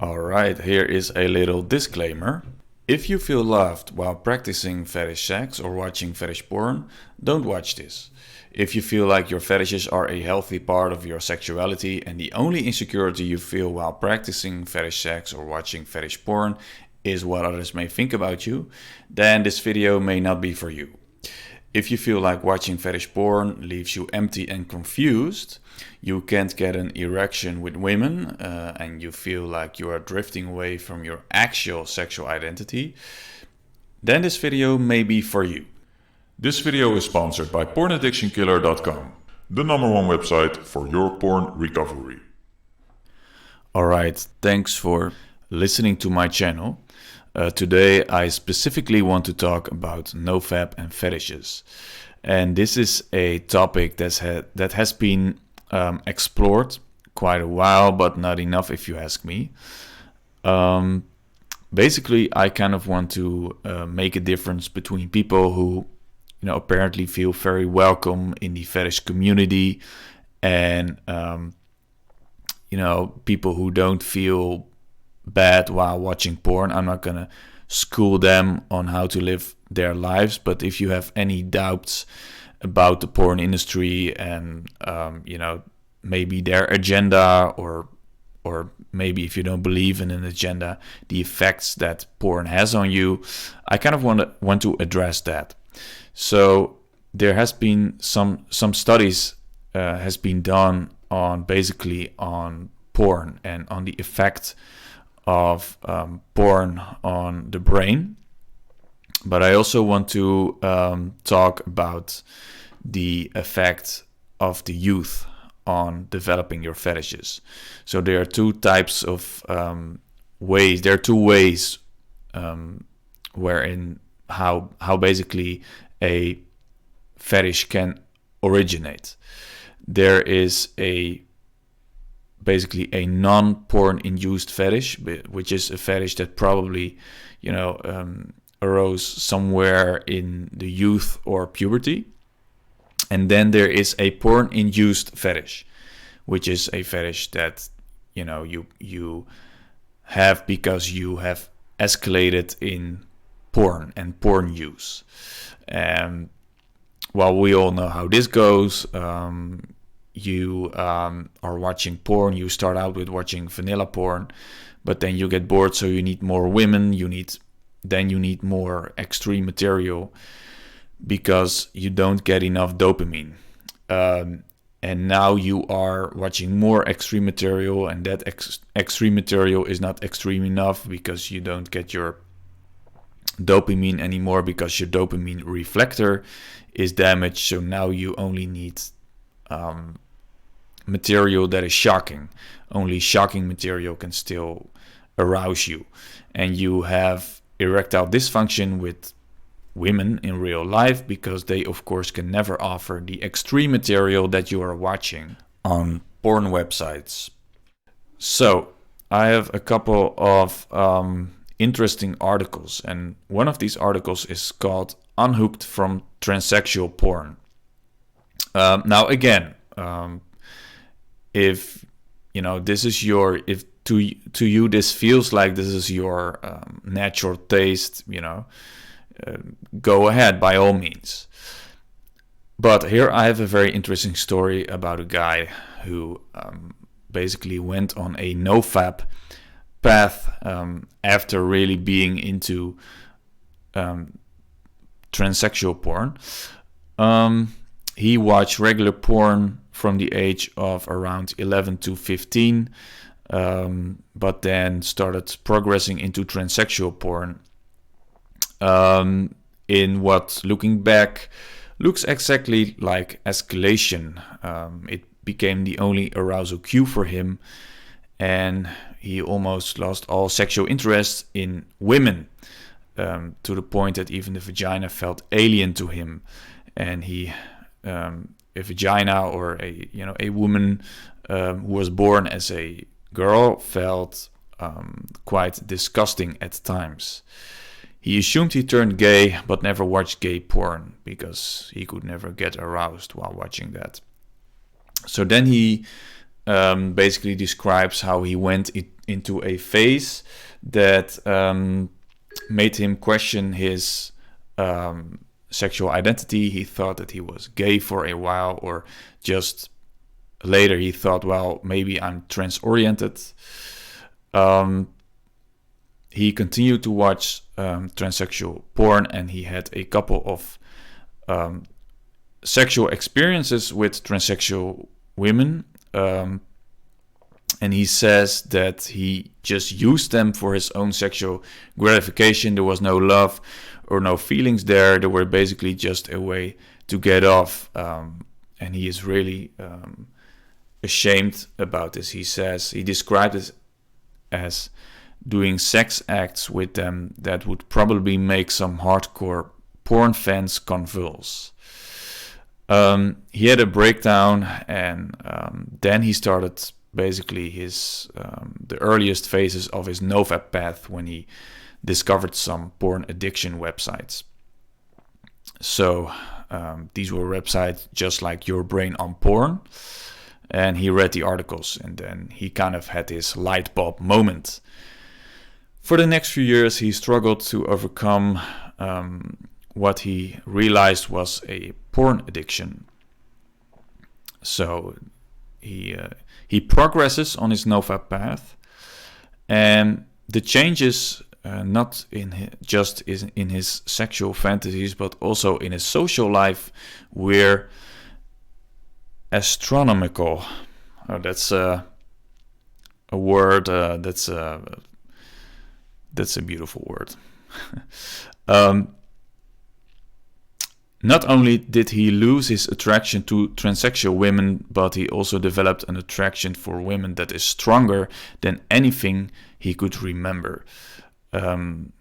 Alright, here is a little disclaimer. If you feel loved while practicing fetish sex or watching fetish porn, don't watch this. If you feel like your fetishes are a healthy part of your sexuality and the only insecurity you feel while practicing fetish sex or watching fetish porn is what others may think about you, then this video may not be for you. If you feel like watching fetish porn leaves you empty and confused, you can't get an erection with women, and you feel like you are drifting away from your actual sexual identity, then this video may be for you. This video is sponsored by pornaddictionkiller.com, the #1 website for your porn recovery. Alright, thanks for listening to my channel. Today I specifically want to talk about Nofap and fetishes. And this is a topic that has been explored quite a while, but not enough if you ask me. Basically, I kind of want to make a difference between people who apparently feel very welcome in the fetish community and people who don't feel bad while watching porn. I'm not gonna school them on how to live their lives, but if you have any doubts about the porn industry and maybe their agenda, or maybe if you don't believe in an agenda, the effects that porn has on you, I kind of want to address that. So there has been some studies has been done on basically on porn and on the effect of porn on the brain. But I also want to talk about the effect of the youth on developing your fetishes. So there are two types of ways. There are two ways wherein how basically a fetish can originate. There is basically a non-porn induced fetish, which is a fetish that probably arose somewhere in the youth or puberty. And then there is a porn induced fetish, which is a fetish that you have because you have escalated in porn and porn use. Well, we all know how this goes. You are watching porn, you start out with watching vanilla porn, but then you get bored, so you need more women, you need more extreme material because you don't get enough dopamine. And now you are watching more extreme material, and that extreme material is not extreme enough because you don't get your dopamine anymore because your dopamine reflector is damaged. So now you only need material that is shocking. Only shocking material can still arouse you, and you have erectile dysfunction with women in real life because they of course can never offer the extreme material that you are watching on porn websites. So I have a couple of interesting articles, and one of these articles is called "Unhooked from Transsexual Porn." Now again, if this is if to you this feels like this is your natural taste, go ahead by all means. But here I have a very interesting story about a guy who basically went on a no-fap path after really being into transsexual porn. He watched regular porn from the age of around 11 to 15, but then started progressing into transsexual porn in what, looking back, looks exactly like escalation. It became the only arousal cue for him, and he almost lost all sexual interest in women, to the point that even the vagina felt alien to him, and a vagina or a woman who was born as a girl felt quite disgusting at times. He assumed he turned gay, but never watched gay porn because he could never get aroused while watching that. So then he basically describes how he went into a phase that made him question his sexual identity. He thought that he was gay for a while, or just later he thought, well, maybe I'm trans-oriented. He continued to watch transsexual porn, and he had a couple of sexual experiences with transsexual women. And he says that he just used them for his own sexual gratification. There was no love or no feelings there. They were basically just a way to get off. And he is really ashamed about this. He says he described it as doing sex acts with them that would probably make some hardcore porn fans convulse. He had a breakdown, and then he started basically his the earliest phases of his Nofap path, when he discovered some porn addiction websites. So these were websites just like Your Brain on Porn, and he read the articles, and then he kind of had this light bulb moment. For the next few years, he struggled to overcome what he realized was a porn addiction. So he progresses on his Nofap path, and the changes not just in his sexual fantasies, but also in his social life, were astronomical. That's a word. That's a beautiful word. Not only did he lose his attraction to transsexual women, but he also developed an attraction for women that is stronger than anything he could remember.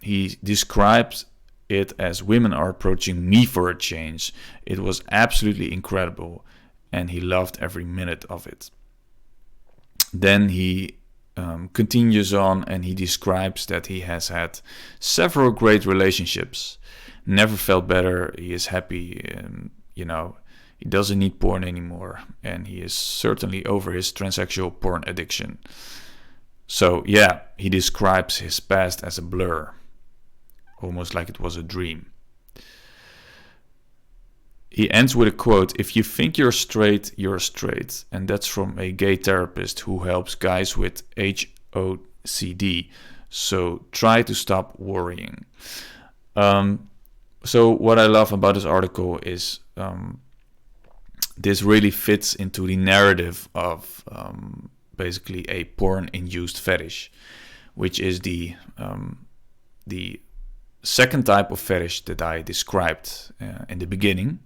He described it as, women are approaching me for a change. It was absolutely incredible, and he loved every minute of it. Then he continues on, and he describes that he has had several great relationships. Never felt better. He is happy, and he doesn't need porn anymore, and he is certainly over his transsexual porn addiction. So yeah, he describes his past as a blur, almost like it was a dream. He ends with a quote: "If you think you're straight, you're straight." And that's from a gay therapist who helps guys with HOCD. So try to stop worrying. So what I love about this article is this really fits into the narrative of basically a porn-induced fetish, which is the second type of fetish that I described in the beginning.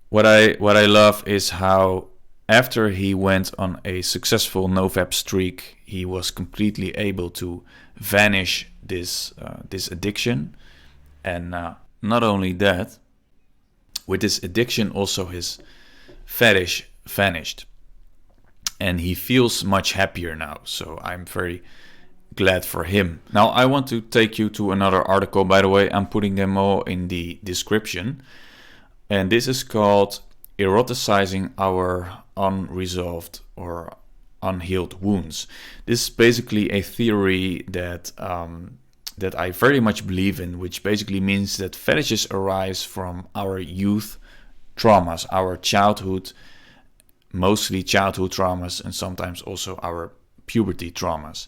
What I love is how, after he went on a successful Nofap streak, he was completely able to vanish this addiction. And not only that, with this addiction also his fetish vanished, and he feels much happier now. So I'm very glad for him. Now I want to take you to another article. By the way, I'm putting them all in the description, and this is called Eroticizing Our Unresolved or Unhealed Wounds. This is basically a theory that I very much believe in, which basically means that fetishes arise from our youth traumas, our childhood, mostly childhood traumas, and sometimes also our puberty traumas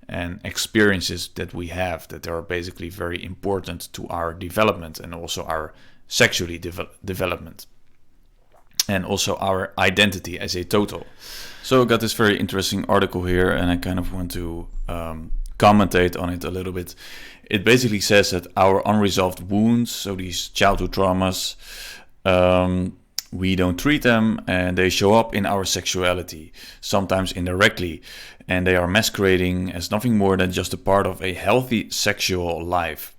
and experiences that we have that are basically very important to our development and also our sexually development and also our identity as a total. So I got this very interesting article here, and I kind of want to commentate on it a little bit. It basically says that our unresolved wounds, so these childhood traumas, we don't treat them, and they show up in our sexuality, sometimes indirectly, and they are masquerading as nothing more than just a part of a healthy sexual life.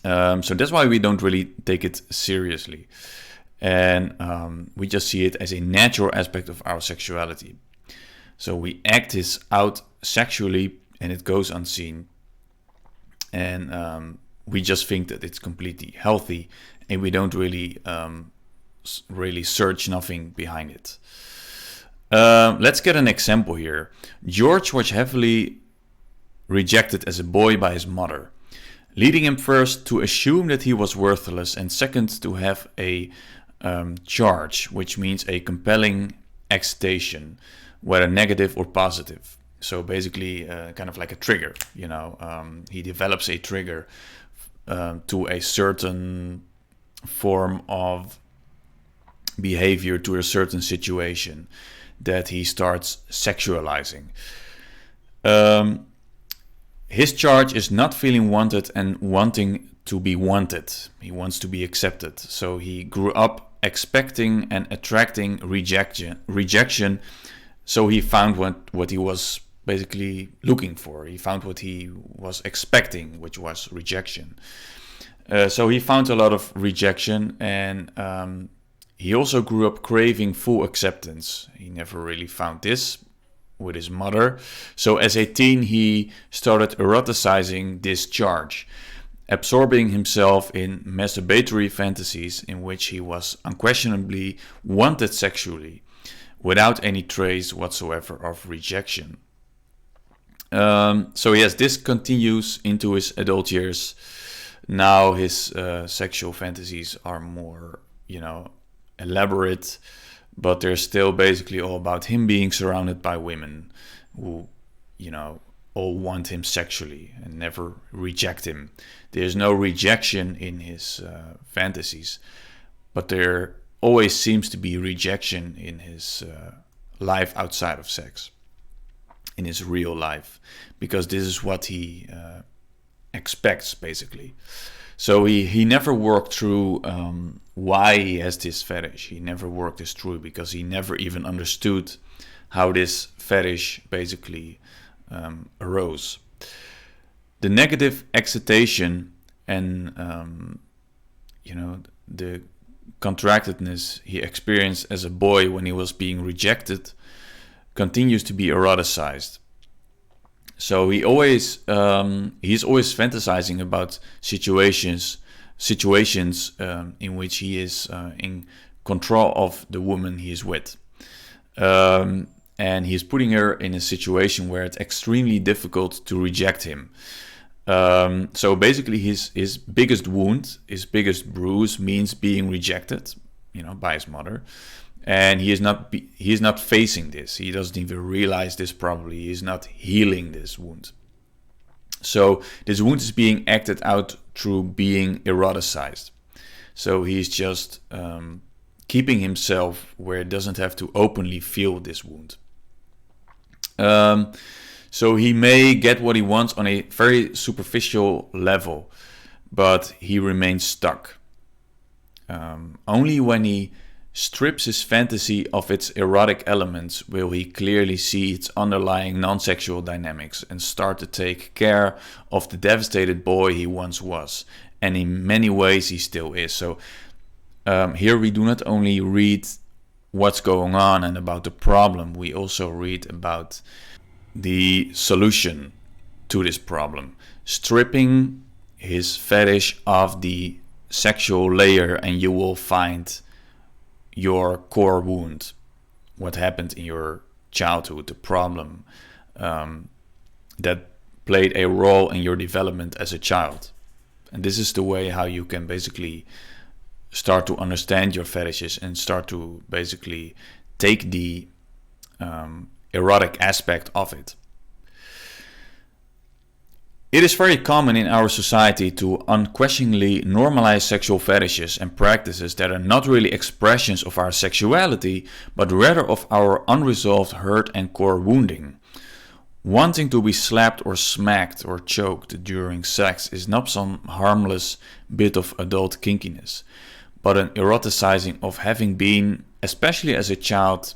So that's why we don't really take it seriously, and we just see it as a natural aspect of our sexuality. So we act this out sexually, and it goes unseen, and we just think that it's completely healthy, and we don't really really search nothing behind it. Let's get an example here. George was heavily rejected as a boy by his mother, leading him first to assume that he was worthless, and second to have a charge, which means a compelling excitation, whether negative or positive. So basically, kind of like a trigger. He develops a trigger to a certain form of behavior, to a certain situation that he starts sexualizing. His charge is not feeling wanted and wanting to be wanted. He wants to be accepted. So he grew up expecting and attracting rejection. So he found what he was basically looking for. He found what he was expecting, which was rejection. So he found a lot of rejection, and he also grew up craving full acceptance. He never really found this with his mother. So as a teen, he started eroticizing this charge, absorbing himself in masturbatory fantasies in which he was unquestionably wanted sexually, without any trace whatsoever of rejection. So yes, this continues into his adult years. Now his sexual fantasies are more, elaborate, but they're still basically all about him being surrounded by women who, all want him sexually and never reject him. There's no rejection in his fantasies, but there always seems to be rejection in his life outside of sex, in his real life, because this is what he expects, basically. So he never worked through why he has this fetish. He never worked this through because he never even understood how this fetish basically arose. The negative excitation and the contractedness he experienced as a boy when he was being rejected continues to be eroticized. So he's always fantasizing about situations in which he is in control of the woman he is with, and he's putting her in a situation where it's extremely difficult to reject him. So basically, his biggest wound, his biggest bruise, means being rejected, by his mother. And he is not facing this. He doesn't even realize this probably. He is not healing this wound. So this wound is being acted out through being eroticized. So he's just keeping himself where he doesn't have to openly feel this wound. So he may get what he wants on a very superficial level, but he remains stuck. Only when he strips his fantasy of its erotic elements will he clearly see its underlying non-sexual dynamics and start to take care of the devastated boy he once was, and in many ways he still is. So here we do not only read what's going on and about the problem, we also read about the solution to this problem. Stripping his fetish of the sexual layer, and you will find your core wound, what happened in your childhood, the problem that played a role in your development as a child. And this is the way how you can basically start to understand your fetishes and start to basically take the erotic aspect of it. It is very common in our society to unquestioningly normalize sexual fetishes and practices that are not really expressions of our sexuality, but rather of our unresolved hurt and core wounding. Wanting to be slapped or smacked or choked during sex is not some harmless bit of adult kinkiness, but an eroticizing of having been, especially as a child,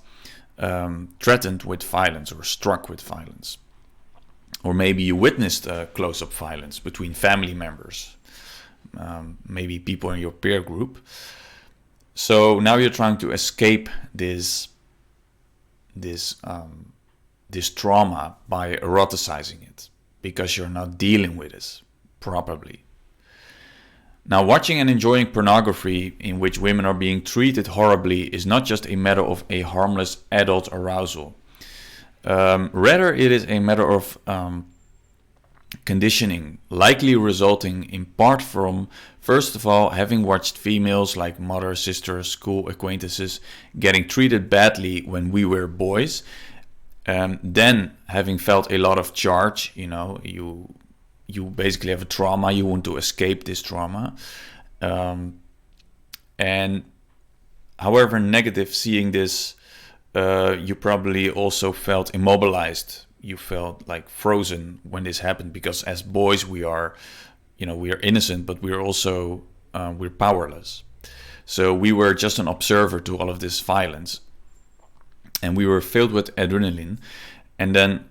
threatened with violence or struck with violence. Or maybe you witnessed close-up violence between family members, maybe people in your peer group. So now you're trying to escape this trauma by eroticizing it because you're not dealing with it properly. Now, watching and enjoying pornography in which women are being treated horribly is not just a matter of a harmless adult arousal. Rather, it is a matter of conditioning, likely resulting in part from, first of all, having watched females like mother, sisters, school acquaintances getting treated badly when we were boys, then having felt a lot of charge. You basically have a trauma, you want to escape this trauma, and however negative seeing this, you probably also felt immobilized. You felt like frozen when this happened, because as boys we are innocent, but we're also we're powerless. So we were just an observer to all of this violence, and we were filled with adrenaline. And then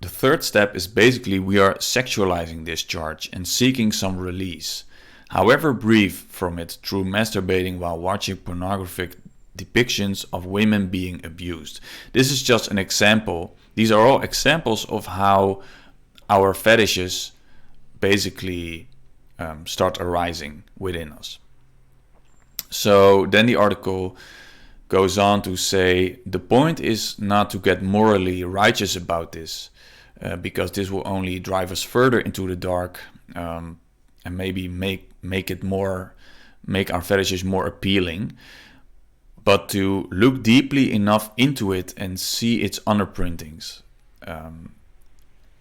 the third step is basically we are sexualizing this charge and seeking some release, however brief, from it through masturbating while watching pornographic depictions of women being abused. This is just an example. These are all examples of how our fetishes basically start arising within us. So then the article goes on to say the point is not to get morally righteous about this, because this will only drive us further into the dark, and maybe make our fetishes more appealing, but to look deeply enough into it and see its underprintings,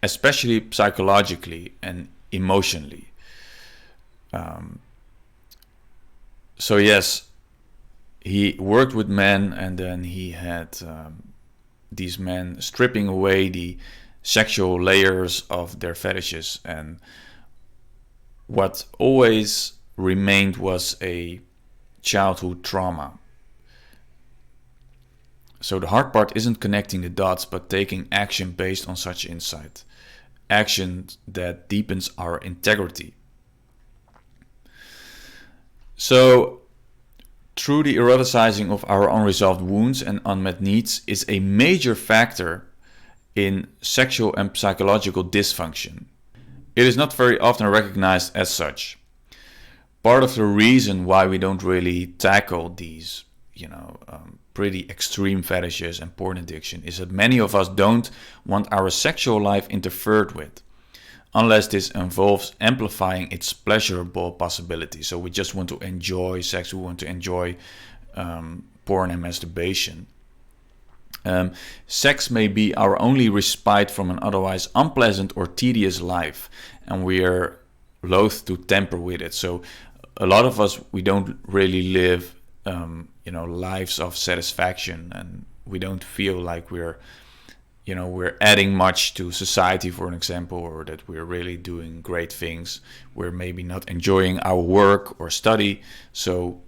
especially psychologically and emotionally. So yes, he worked with men, and then he had these men stripping away the sexual layers of their fetishes, and what always remained was a childhood trauma. So the hard part isn't connecting the dots, but taking action based on such insight. Action that deepens our integrity. So, through the eroticizing of our unresolved wounds and unmet needs is a major factor in sexual and psychological dysfunction. It is not very often recognized as such. Part of the reason why we don't really tackle these, pretty extreme fetishes and porn addiction is that many of us don't want our sexual life interfered with, unless this involves amplifying its pleasurable possibilities. So we just want to enjoy sex, we want to enjoy porn and masturbation. Sex may be our only respite from an otherwise unpleasant or tedious life, and we are loath to tamper with it. So a lot of us, we don't really live lives of satisfaction, and we don't feel like we're adding much to society, for an example, or that we're really doing great things. We're maybe not enjoying our work or study, so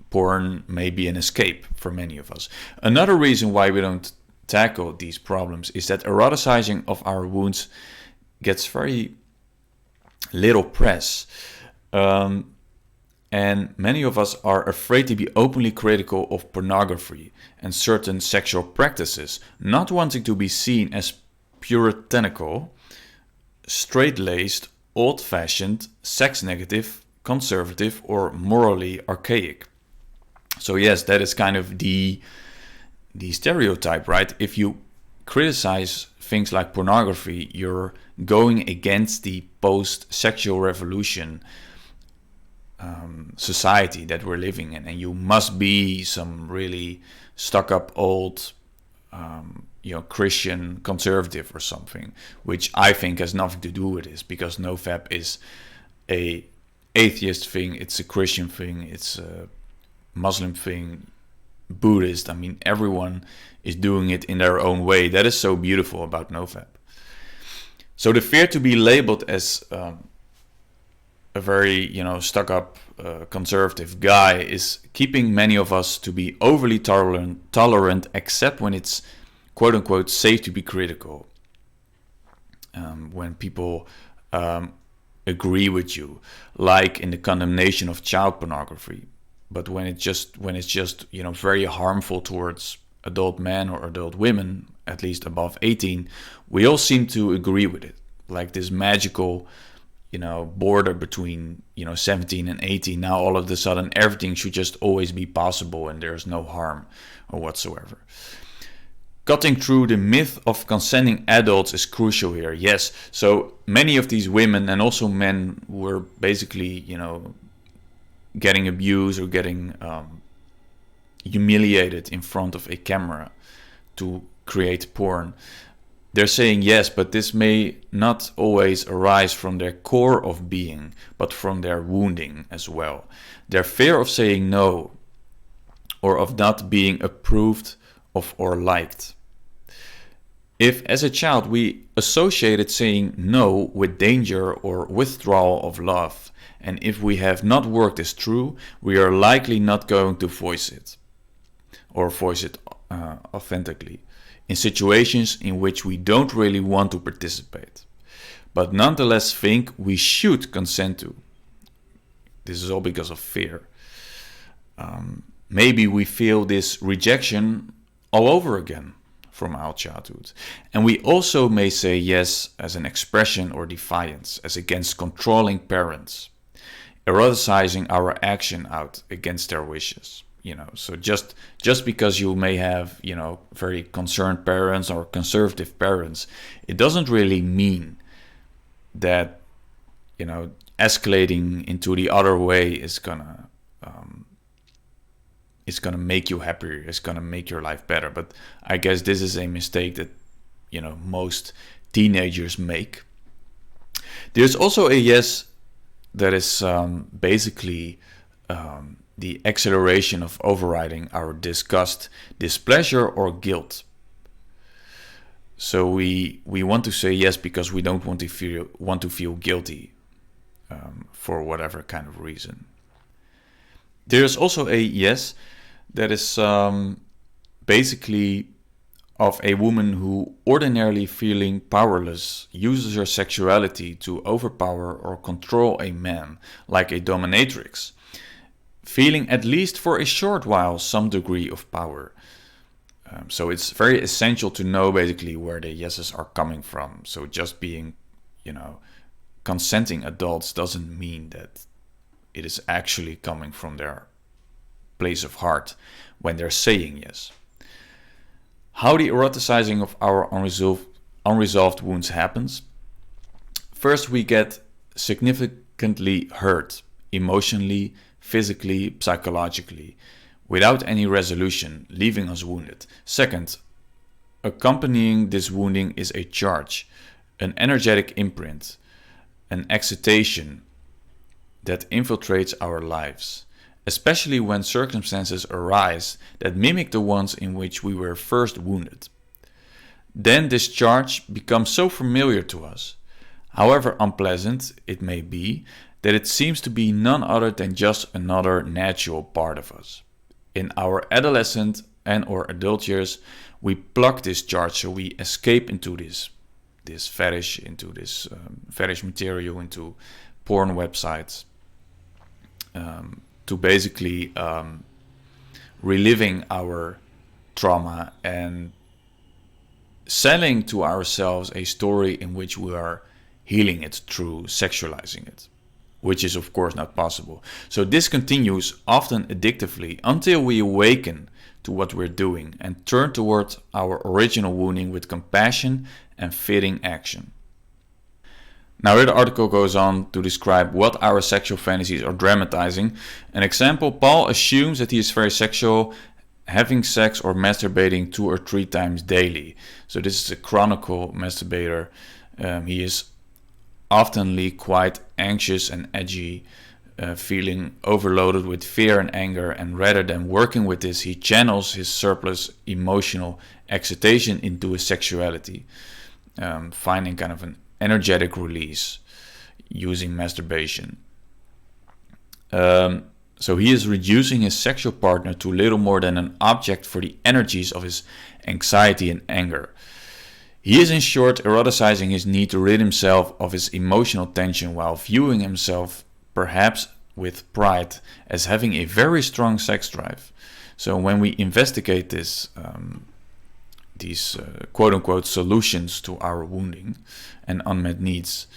porn may be an escape for many of us. Another reason why we don't tackle these problems is that eroticizing of our wounds gets very little press. And many of us are afraid to be openly critical of pornography and certain sexual practices, not wanting to be seen as puritanical, straight-laced, old-fashioned, sex-negative, conservative, or morally archaic. So yes, that is kind of the stereotype, right? If you criticize things like pornography, you're going against the post-sexual revolution society that we're living in, and you must be some really stuck-up old Christian conservative or something, which I think has nothing to do with this, because No-fap is a atheist thing, it's a Christian thing, it's a Muslim thing, Buddhist. I mean, everyone is doing it in their own way. That is so beautiful about No-fap. So the fear to be labeled as a very stuck-up conservative guy is keeping many of us to be overly tolerant, except when it's quote-unquote safe to be critical. When people agree with you, like in the condemnation of child pornography. But when it's just very harmful towards adult men or adult women, at least above 18, we all seem to agree with it, like this magical border between 17 and 18. Now all of a sudden everything should just always be possible and there's no harm or whatsoever. Cutting through the myth of consenting adults is crucial here. Yes, so many of these women and also men were basically getting abused or getting humiliated in front of a camera to create porn. They're saying yes, but this may not always arise from their core of being, but from their wounding as well. Their fear of saying no, or of not being approved of or liked. If as a child we associated saying no with danger or withdrawal of love, and if we have not worked this through, we are likely not going to voice it, or voice it authentically, in situations in which we don't really want to participate, but nonetheless think we should consent to. This is all because of fear. Maybe we feel this rejection all over again from our childhood. And we also may say yes as an expression or defiance, as against controlling parents, eroticizing our action out against their wishes. So just because you may have, very concerned parents or conservative parents, it doesn't really mean that, escalating into the other way is gonna make you happier. It's gonna make your life better. But I guess this is a mistake that, most teenagers make. There's also a yes that is basically the acceleration of overriding our disgust, displeasure, or guilt. So we want to say yes because we don't want to feel guilty for whatever kind of reason. There's also a yes that is basically of a woman who, ordinarily feeling powerless, uses her sexuality to overpower or control a man, like a dominatrix, feeling at least for a short while some degree of power. So it's very essential to know basically where the yeses are coming from. So just being, consenting adults doesn't mean that it is actually coming from their place of heart when they're saying yes. How the eroticizing of our unresolved wounds happens. First, we get significantly hurt emotionally, physically, psychologically, without any resolution, leaving us wounded. Second, accompanying this wounding is a charge, an energetic imprint, an excitation that infiltrates our lives, especially when circumstances arise that mimic the ones in which we were first wounded. Then this charge becomes so familiar to us, however unpleasant it may be, that it seems to be none other than just another natural part of us. In our adolescent and or adult years, we pluck this charge, so we escape into this fetish, into this fetish material, into porn websites, to basically reliving our trauma and selling to ourselves a story in which we are healing it through sexualizing it, which is of course not possible. So this continues often addictively until we awaken to what we're doing and turn toward our original wounding with compassion and fitting action. Now here the article goes on to describe what our sexual fantasies are dramatizing. An example, Paul assumes that he is very sexual, having sex or masturbating 2 or 3 times daily. So this is a chronicle masturbator. He is oftenly quite anxious and edgy, feeling overloaded with fear and anger, and rather than working with this, he channels his surplus emotional excitation into his sexuality, finding kind of an energetic release using masturbation. So he is reducing his sexual partner to little more than an object for the energies of his anxiety and anger. He is in short eroticizing his need to rid himself of his emotional tension while viewing himself, perhaps with pride, as having a very strong sex drive. So when we investigate this, these quote-unquote solutions to our wounding and unmet needs,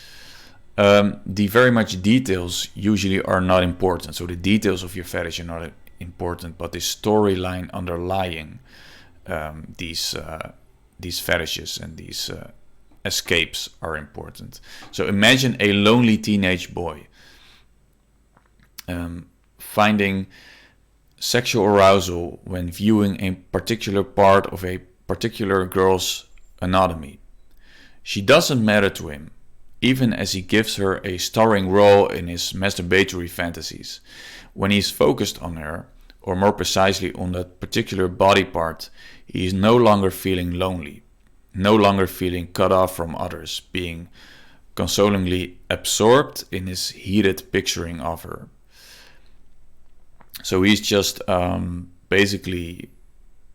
The very much details usually are not important. So the details of your fetish are not important, but the storyline underlying these fetishes and these escapes are important. So imagine a lonely teenage boy finding sexual arousal when viewing a particular part of a particular girl's anatomy. She doesn't matter to him, even as he gives her a starring role in his masturbatory fantasies. When he's focused on her, or more precisely on that particular body part, he is no longer feeling lonely, no longer feeling cut off from others, being consolingly absorbed in his heated picturing of her. So he's just basically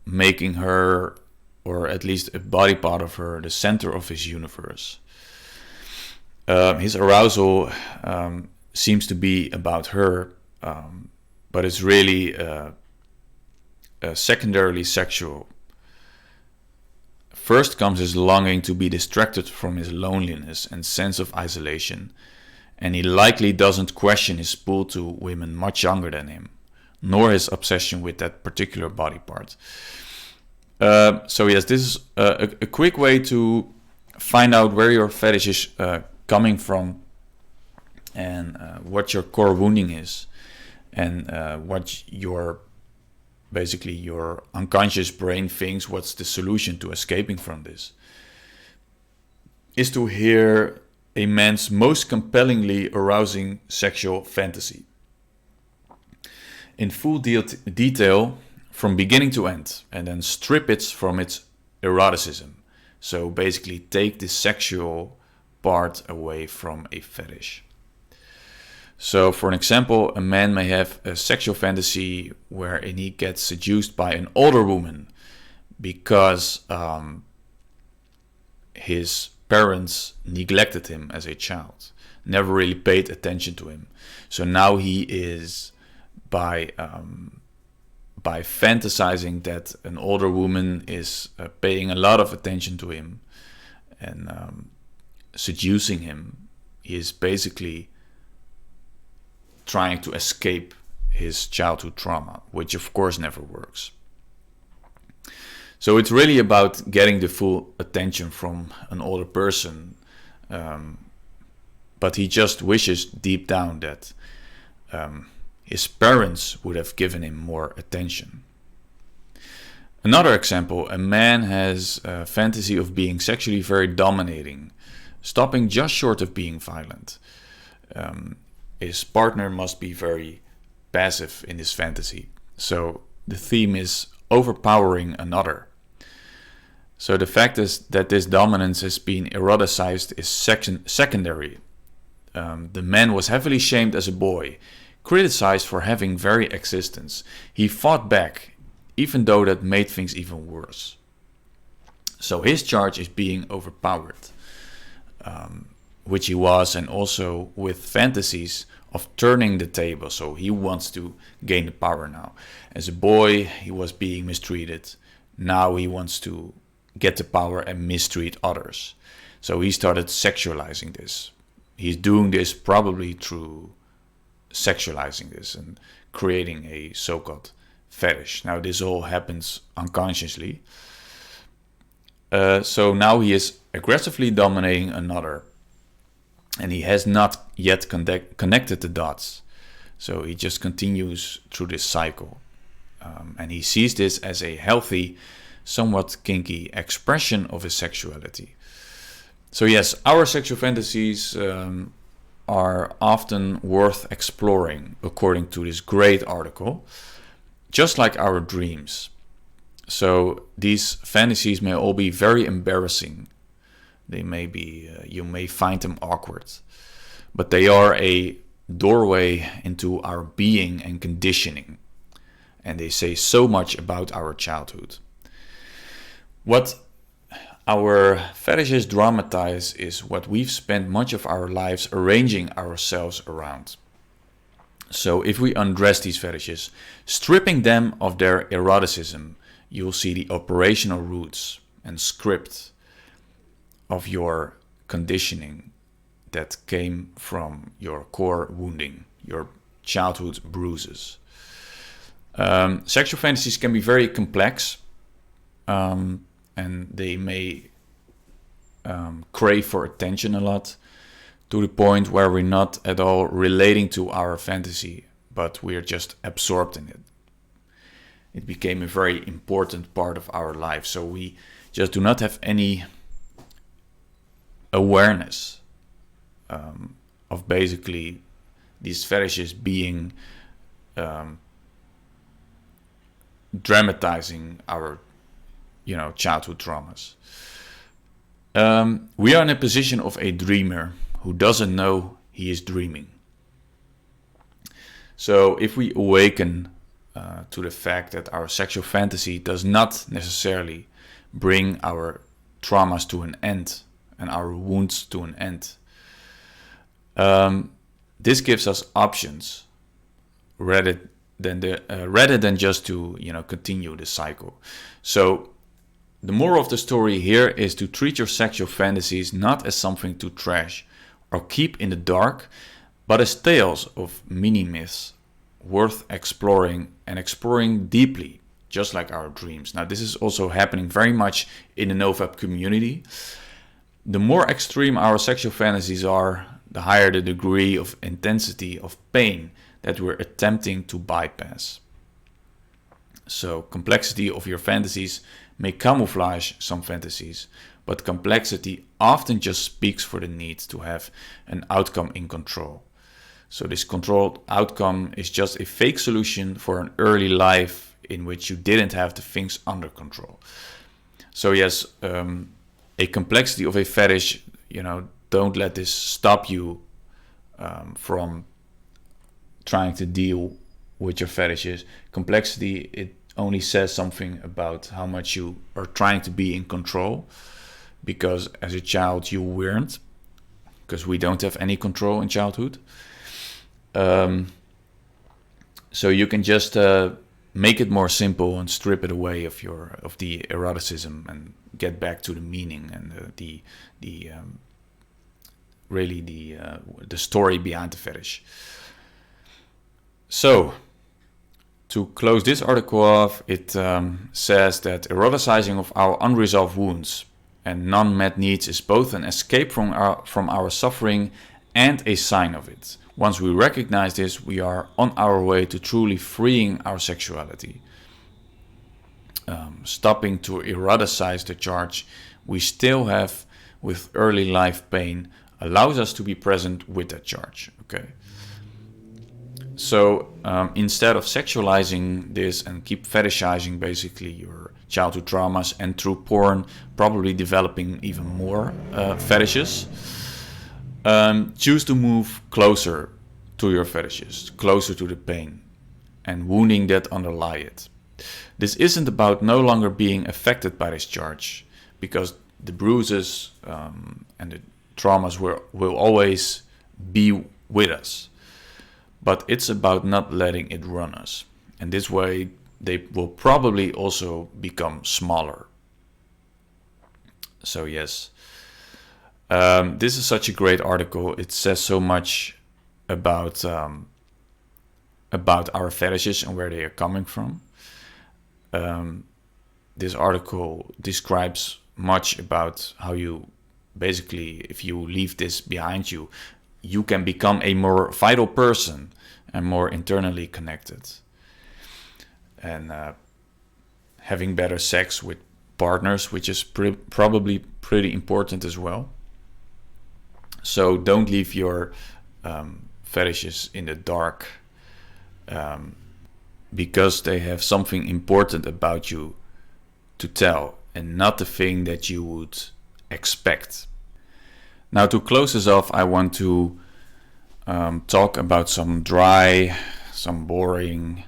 making her, or at least a body part of her, the center of his universe. His arousal seems to be about her, but it's really secondarily sexual. First comes his longing to be distracted from his loneliness and sense of isolation, and he likely doesn't question his pull to women much younger than him, nor his obsession with that particular body part. So yes, this is a quick way to find out where your fetish is coming from, and what your core wounding is, and what your basically your unconscious brain thinks what's the solution to escaping from this, is to hear a man's most compellingly arousing sexual fantasy in full detail from beginning to end, and then strip it from its eroticism. So basically take the sexual part away from a fetish. So for an example, a man may have a sexual fantasy wherein he gets seduced by an older woman because his parents neglected him as a child, never really paid attention to him. So now he is, by fantasizing that an older woman is paying a lot of attention to him and seducing him, he is basically trying to escape his childhood trauma, which of course never works. So it's really about getting the full attention from an older person, but he just wishes deep down that his parents would have given him more attention. Another example, a man has a fantasy of being sexually very dominating, stopping just short of being violent. His partner must be very passive in this fantasy. So the theme is overpowering another. So the fact is that this dominance has been eroticized is secondary. The man was heavily shamed as a boy, criticized for having very existence. He fought back, even though that made things even worse. So his charge is being overpowered, which he was, and also with fantasies of turning the table. So he wants to gain the power now. As a boy, he was being mistreated. Now he wants to get the power and mistreat others. So he started sexualizing this. He's doing this probably through sexualizing this and creating a so-called fetish. Now this all happens unconsciously. So now he is aggressively dominating another, and he has not yet connected the dots. So he just continues through this cycle. And he sees this as a healthy, somewhat kinky expression of his sexuality. So yes, our sexual fantasies are often worth exploring, according to this great article, just like our dreams. So these fantasies may all be very embarrassing. They may be, you may find them awkward, but they are a doorway into our being and conditioning, and they say so much about our childhood. What our fetishes dramatize is what we've spent much of our lives arranging ourselves around. So if we undress these fetishes, stripping them of their eroticism, you'll see the operational roots and script of your conditioning that came from your core wounding, your childhood bruises. Sexual fantasies can be very complex, and they may crave for attention a lot, to the point where we're not at all relating to our fantasy, but we're just absorbed in it. It became a very important part of our life, so we just do not have any awareness of basically these fetishes being dramatizing our childhood traumas. We are in a position of a dreamer who doesn't know he is dreaming. So if we awaken to the fact that our sexual fantasy does not necessarily bring our traumas to an end and our wounds to an end, this gives us options rather than just to continue the cycle. So the moral of the story here is to treat your sexual fantasies not as something to trash or keep in the dark, but as tales of mini myths worth exploring and exploring deeply, just like our dreams. Now, this is also happening very much in the No-fap community. The more extreme our sexual fantasies are, the higher the degree of intensity of pain that we're attempting to bypass. So, complexity of your fantasies may camouflage some fantasies, but complexity often just speaks for the need to have an outcome in control. So this controlled outcome is just a fake solution for an early life in which you didn't have the things under control. So yes, a complexity of a fetish, don't let this stop you from trying to deal with your fetishes. Complexity, it only says something about how much you are trying to be in control, because as a child you weren't, because we don't have any control in childhood. So you can just make it more simple and strip it away of the eroticism and get back to the meaning and the story behind the fetish. So, to close this article off, it says that eroticizing of our unresolved wounds and non-met needs is both an escape from our suffering and a sign of it. Once we recognize this, we are on our way to truly freeing our sexuality. Stopping to eroticize the charge we still have with early life pain allows us to be present with that charge. Okay. So instead of sexualizing this and keep fetishizing basically your childhood traumas, and through porn probably developing even more fetishes, choose to move closer to your fetishes, closer to the pain and wounding that underlie it. This isn't about no longer being affected by this charge, because the bruises and the traumas will always be with us. But it's about not letting it run us. And this way, they will probably also become smaller. So yes, this is such a great article. It says so much about our fetishes and where they are coming from. This article describes much about how you basically, if you leave this behind you, you can become a more vital person and more internally connected. And having better sex with partners, which is probably pretty important as well. So don't leave your fetishes in the dark, because they have something important about you to tell, and not the thing that you would expect. Now, to close this off, I want to talk about some dry, some boring,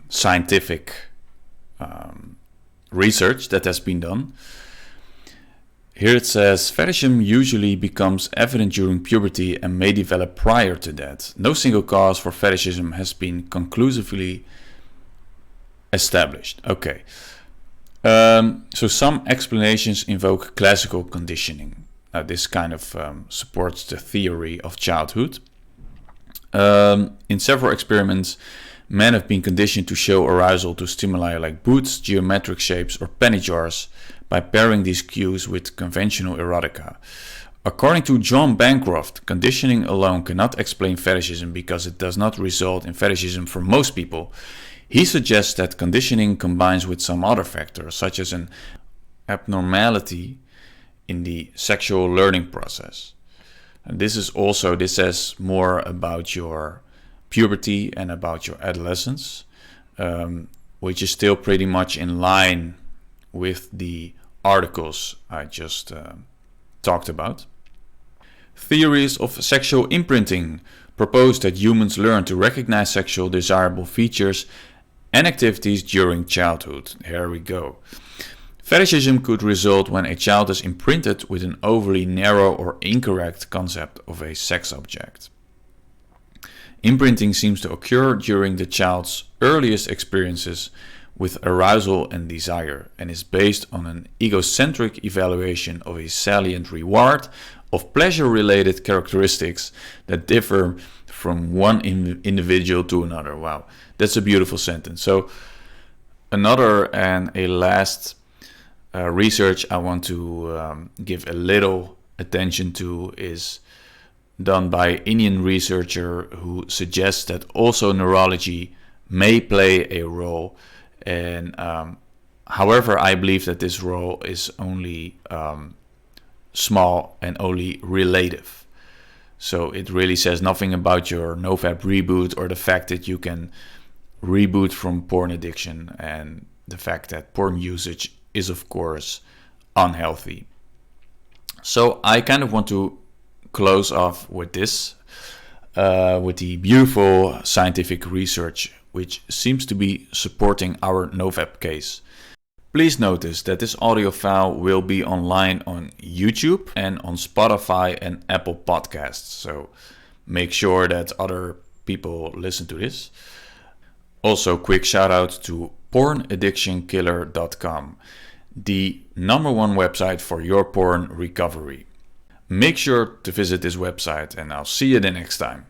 scientific research that has been done. Here it says, fetishism usually becomes evident during puberty and may develop prior to that. No single cause for fetishism has been conclusively established. Okay. So some explanations invoke classical conditioning. this kind of supports the theory of childhood. In several experiments, men have been conditioned to show arousal to stimuli like boots, geometric shapes, or penny jars by pairing these cues with conventional erotica. According to John Bancroft, conditioning alone cannot explain fetishism because it does not result in fetishism for most people. He suggests that conditioning combines with some other factors, such as an abnormality in the sexual learning process. And this says more about your puberty and about your adolescence, which is still pretty much in line with the articles I just talked about. Theories of sexual imprinting propose that humans learn to recognize sexual desirable features and activities during childhood. Here we go. Fetishism could result when a child is imprinted with an overly narrow or incorrect concept of a sex object. Imprinting seems to occur during the child's earliest experiences with arousal and desire, and is based on an egocentric evaluation of a salient reward of pleasure-related characteristics that differ from one individual to another. Wow, that's a beautiful sentence. So another and a last research I want to give a little attention to is done by an Indian researcher who suggests that also neurology may play a role. And however, I believe that this role is only small and only relative. So it really says nothing about your No-fap reboot or the fact that you can reboot from porn addiction, and the fact that porn usage is of course unhealthy. So I kind of want to close off with this, with the beautiful scientific research which seems to be supporting our Nofap case. Please notice that this audio file will be online on YouTube and on Spotify and Apple Podcasts, so make sure that other people listen to this. Also, quick shout out to pornaddictionkiller.com, the #1 website for your porn recovery. Make sure to visit this website, and I'll see you the next time.